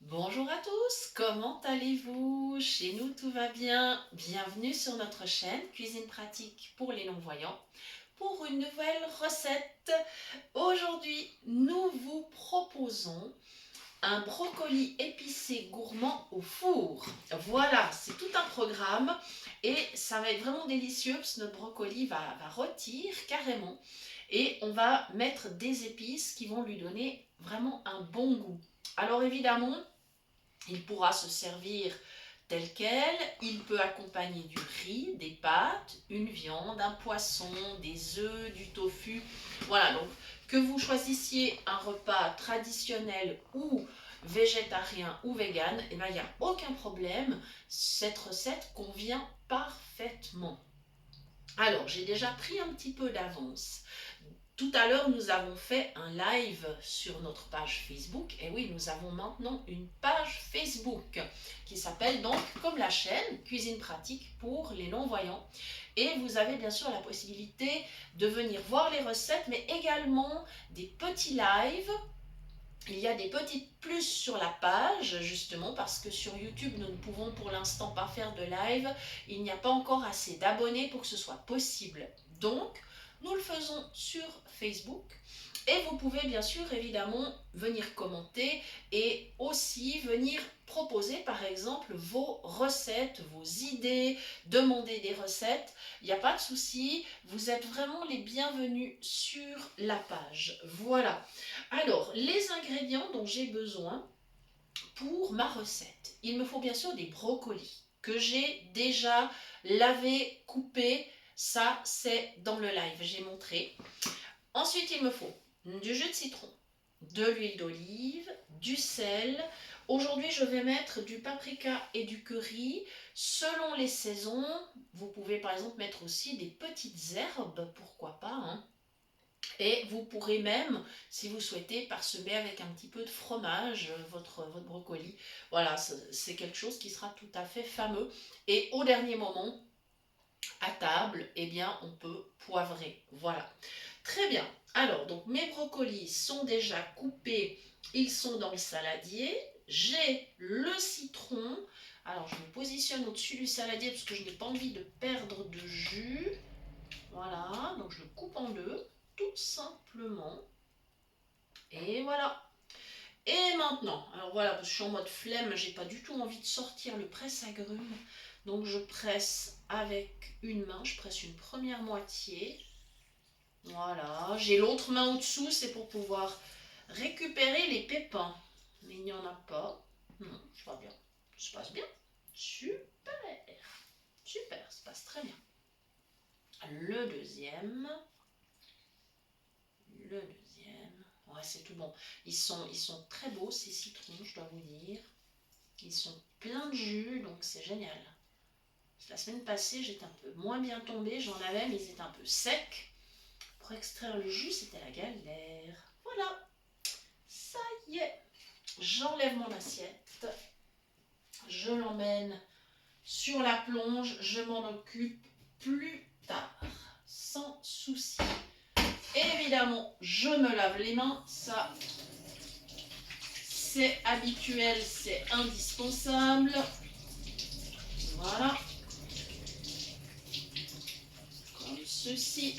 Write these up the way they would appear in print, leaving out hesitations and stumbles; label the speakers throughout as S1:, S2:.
S1: Bonjour à tous, comment allez-vous? Chez nous tout va bien. Bienvenue sur notre chaîne Cuisine pratique pour les non-voyants pour une nouvelle recette. Aujourd'hui, nous vous proposons un brocoli épicé gourmand au four. Voilà, c'est tout un programme et ça va être vraiment délicieux parce que notre brocoli va rôtir carrément et on va mettre des épices qui vont lui donner vraiment un bon goût. Alors évidemment, il pourra se servir tel quel, il peut accompagner du riz, des pâtes, une viande, un poisson, des œufs, du tofu. Voilà, donc que vous choisissiez un repas traditionnel ou végétarien ou vegan, eh ben, il n'y a aucun problème, cette recette convient parfaitement. Alors, j'ai déjà pris un petit peu d'avance. Tout à l'heure, nous avons fait un live sur notre page Facebook. Et oui, nous avons maintenant une page Facebook qui s'appelle donc, comme la chaîne, Cuisine pratique pour les non-voyants. Et vous avez bien sûr la possibilité de venir voir les recettes, mais également des petits lives. Il y a des petites plus sur la page, justement, parce que sur YouTube, nous ne pouvons pour l'instant pas faire de live. Il n'y a pas encore assez d'abonnés pour que ce soit possible. Donc, nous le faisons sur Facebook. Et vous pouvez bien sûr évidemment venir commenter et aussi venir proposer par exemple vos recettes, vos idées, demander des recettes. Il n'y a pas de souci, vous êtes vraiment les bienvenus sur la page. Voilà. Alors, les ingrédients dont j'ai besoin pour ma recette. Il me faut bien sûr des brocolis que j'ai déjà lavés, coupés. Ça, c'est dans le live, j'ai montré. Ensuite, il me faut du jus de citron, de l'huile d'olive, du sel. Aujourd'hui, je vais mettre du paprika et du curry. Selon les saisons, vous pouvez par exemple mettre aussi des petites herbes, pourquoi pas, hein. Et vous pourrez même, si vous souhaitez, parsemer avec un petit peu de fromage votre brocoli. Voilà, c'est quelque chose qui sera tout à fait fameux. Et au dernier moment, à table, eh bien, on peut poivrer. Voilà. Très bien. Alors, donc mes brocolis sont déjà coupés. Ils sont dans le saladier. J'ai le citron. Alors, je me positionne au-dessus du saladier parce que je n'ai pas envie de perdre de jus. Voilà. Donc, je le coupe en deux, tout simplement. Et voilà. Et maintenant, alors voilà, parce que je suis en mode flemme, j'ai pas du tout envie de sortir le presse-agrumes. Donc je presse avec une main, je presse une première moitié. Voilà, j'ai l'autre main au-dessous, c'est pour pouvoir récupérer les pépins. Mais il n'y en a pas. Non, ça va bien. Ça se passe bien. Super. Super, ça se passe très bien. Le deuxième. Le deuxième. Ouais, c'est tout bon. Ils sont très beaux, ces citrons, je dois vous dire. Ils sont pleins de jus, donc c'est génial. La semaine passée, j'étais un peu moins bien tombée, j'en avais, mais ils étaient un peu secs. Pour extraire le jus, c'était la galère. Voilà, ça y est. J'enlève mon assiette, je l'emmène sur la plonge, je m'en occupe plus tard, sans souci. Évidemment, je me lave les mains, ça c'est habituel, c'est indispensable. Voilà, comme ceci.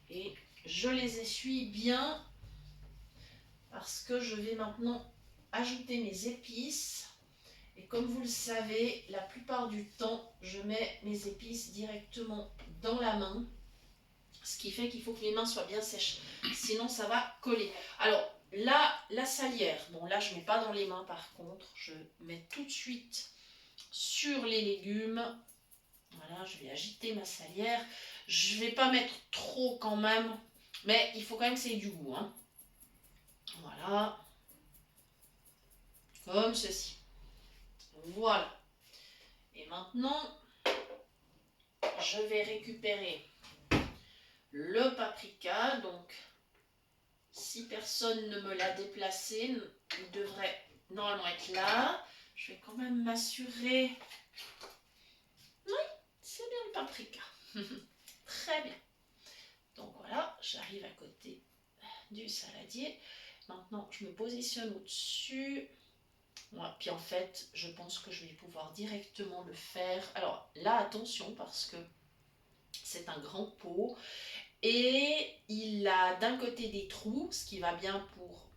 S1: Et je les essuie bien parce que je vais maintenant ajouter mes épices. Et comme vous le savez, la plupart du temps, je mets mes épices directement dans la main. Ce qui fait qu'il faut que mes mains soient bien sèches. Sinon, ça va coller. Alors, là, la salière. Bon, là, je ne mets pas dans les mains par contre. Je mets tout de suite sur les légumes. Voilà, je vais agiter ma salière. Je ne vais pas mettre trop quand même. Mais il faut quand même que ça ait du goût, hein. Voilà. Comme ceci. Voilà. Et maintenant, je vais récupérer le paprika. Donc, si personne ne me l'a déplacé, il devrait normalement être là. Je vais quand même m'assurer. Oui, c'est bien le paprika. Très bien. Donc voilà, j'arrive à côté du saladier. Maintenant, je me positionne au-dessus. Voilà. Puis en fait, je pense que je vais pouvoir directement le faire. Alors là, attention, parce que c'est un grand pot. Et il a d'un côté des trous, ce qui va bien pour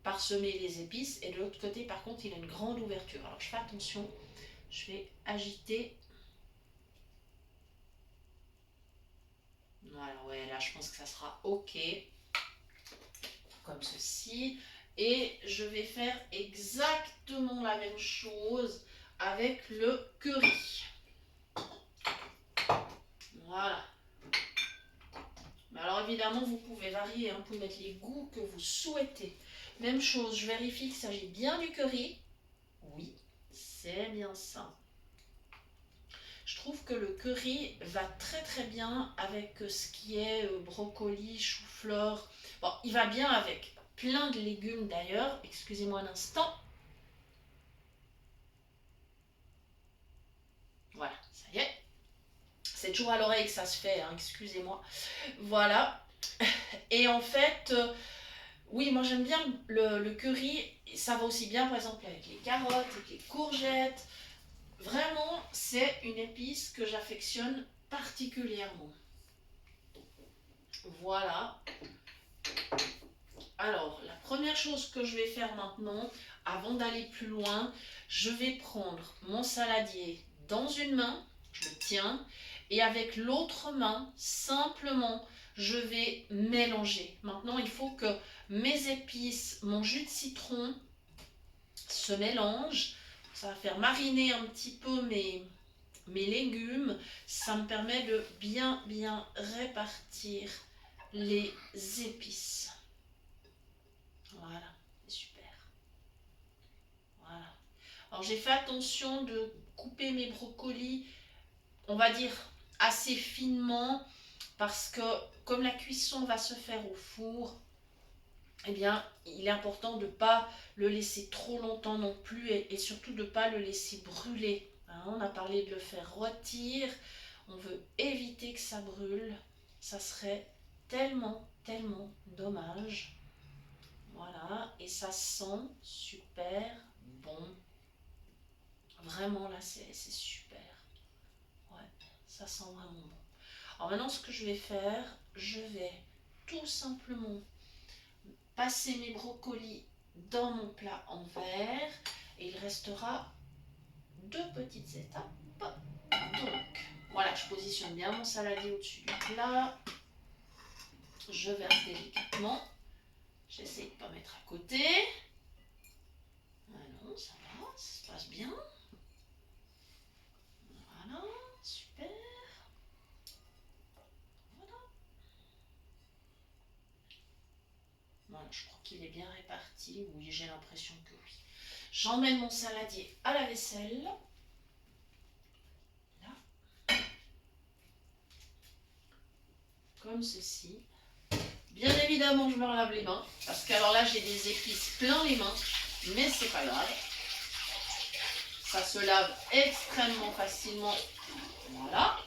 S1: parsemer les épices. Et de l'autre côté, par contre, il a une grande ouverture. Alors je fais attention. Je vais agiter. Voilà, ouais, là je pense que ça sera ok. Comme ceci. Et je vais faire exactement la même chose avec le curry. Voilà. Mais alors évidemment, vous pouvez varier, hein, vous pouvez mettre les goûts que vous souhaitez. Même chose, je vérifie qu'il s'agit bien du curry. Oui, c'est bien ça. Je trouve que le curry va très très bien avec ce qui est brocoli, chou-fleur. Bon, il va bien avec plein de légumes d'ailleurs. Excusez-moi un instant. Voilà, ça y est. C'est toujours à l'oreille que ça se fait, hein, excusez-moi. Voilà. Et en fait, oui, moi j'aime bien le curry. Ça va aussi bien par exemple avec les carottes, avec les courgettes. Vraiment, c'est une épice que j'affectionne particulièrement. Voilà. Alors, la première chose que je vais faire maintenant, avant d'aller plus loin, je vais prendre mon saladier dans une main, je le tiens, et avec l'autre main, simplement, je vais mélanger. Maintenant, il faut que mes épices, mon jus de citron se mélangent. Ça va faire mariner un petit peu mes légumes. Ça me permet de bien répartir les épices. Voilà, c'est super. Voilà. Alors j'ai fait attention de couper mes brocolis, on va dire assez finement, parce que comme la cuisson va se faire au four, eh bien, il est important de ne pas le laisser trop longtemps non plus et surtout de ne pas le laisser brûler. Hein, on a parlé de le faire rôtir, on veut éviter que ça brûle, ça serait tellement dommage. Voilà, et ça sent super bon. Vraiment là, c'est super. Ouais, ça sent vraiment bon. Alors maintenant, ce que je vais faire, je vais tout simplement passer mes brocolis dans mon plat en verre et il restera deux petites étapes. Donc, voilà, je positionne bien mon saladier au-dessus du plat. Je verse délicatement. J'essaie de ne pas mettre à côté. Ah non, ça va, ça se passe bien. Voilà, super. Voilà. Voilà, je crois qu'il est bien réparti. Oui, j'ai l'impression que oui. J'emmène mon saladier à la vaisselle. Là. Comme ceci. Bien évidemment, je me lave les mains. Parce qu'alors là, j'ai des épices plein les mains. Mais c'est pas grave. Ça se lave extrêmement facilement. Voilà.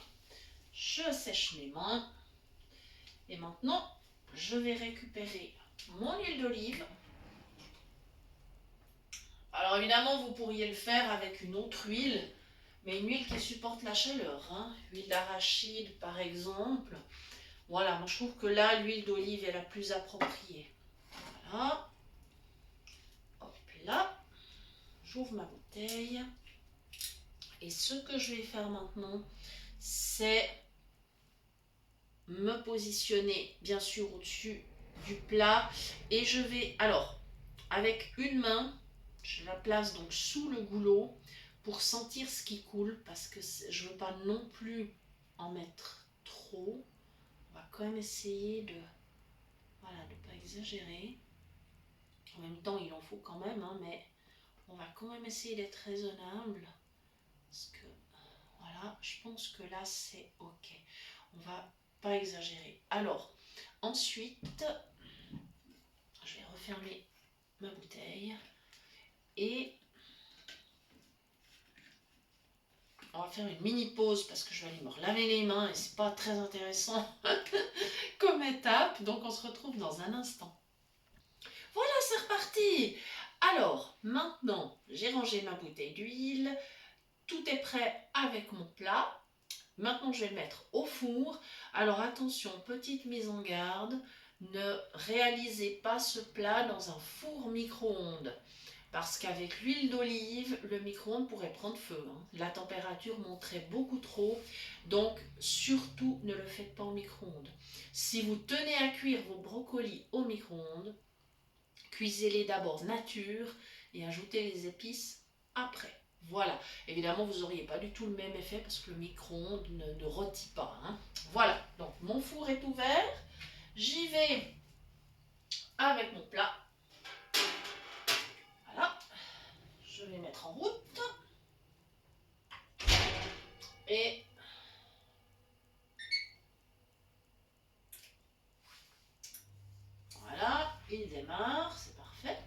S1: Je sèche mes mains. Et maintenant, je vais récupérer mon huile d'olive. Alors évidemment, vous pourriez le faire avec une autre huile, mais une huile qui supporte la chaleur. Hein. Huile d'arachide, par exemple. Voilà, moi je trouve que là, l'huile d'olive est la plus appropriée. Voilà. Hop là. J'ouvre ma bouteille. Et ce que je vais faire maintenant, c'est me positionner bien sûr au-dessus du plat. Et je vais, alors, avec une main, je la place donc sous le goulot pour sentir ce qui coule parce que je ne veux pas non plus en mettre trop. On va quand même essayer de voilà, de ne pas exagérer. En même temps, il en faut quand même, hein, mais on va quand même essayer d'être raisonnable parce que voilà, je pense que là c'est ok. On va pas exagérer. Alors, ensuite, je vais refermer ma bouteille et on va faire une mini pause parce que je vais aller me laver les mains et c'est pas très intéressant comme étape. Donc on se retrouve dans un instant. Voilà, c'est reparti. Alors, maintenant, j'ai rangé ma bouteille d'huile. Tout est prêt avec mon plat. Maintenant, je vais le mettre au four. Alors, attention, petite mise en garde. Ne réalisez pas ce plat dans un four micro-ondes. Parce qu'avec l'huile d'olive, le micro-ondes pourrait prendre feu. La température monterait beaucoup trop. Donc, surtout, ne le faites pas au micro-ondes. Si vous tenez à cuire vos brocolis au micro-ondes, cuisez-les d'abord nature et ajoutez les épices après. Voilà. Évidemment, vous n'auriez pas du tout le même effet parce que le micro-ondes ne rôtit pas. Voilà. Donc, mon four est ouvert. J'y vais avec mon plat. Voilà. Je vais mettre en route. Et voilà, il démarre, c'est parfait.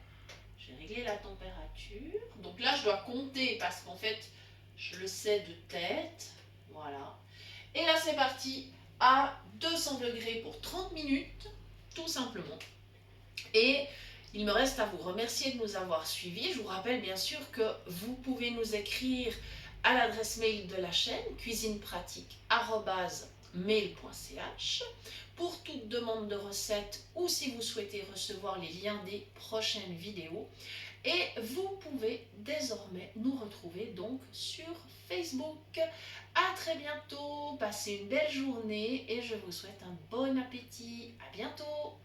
S1: J'ai réglé la température. Donc là, je dois compter parce qu'en fait, je le sais de tête. Voilà. Et là, c'est parti à 200 degrés pour 30 minutes, tout simplement. Et il me reste à vous remercier de nous avoir suivis. Je vous rappelle bien sûr que vous pouvez nous écrire à l'adresse mail de la chaîne cuisinepratique@mail.ch pour toute demande de recette ou si vous souhaitez recevoir les liens des prochaines vidéos. Et vous pouvez désormais nous retrouver donc sur Facebook. À très bientôt, passez une belle journée et je vous souhaite un bon appétit. À bientôt.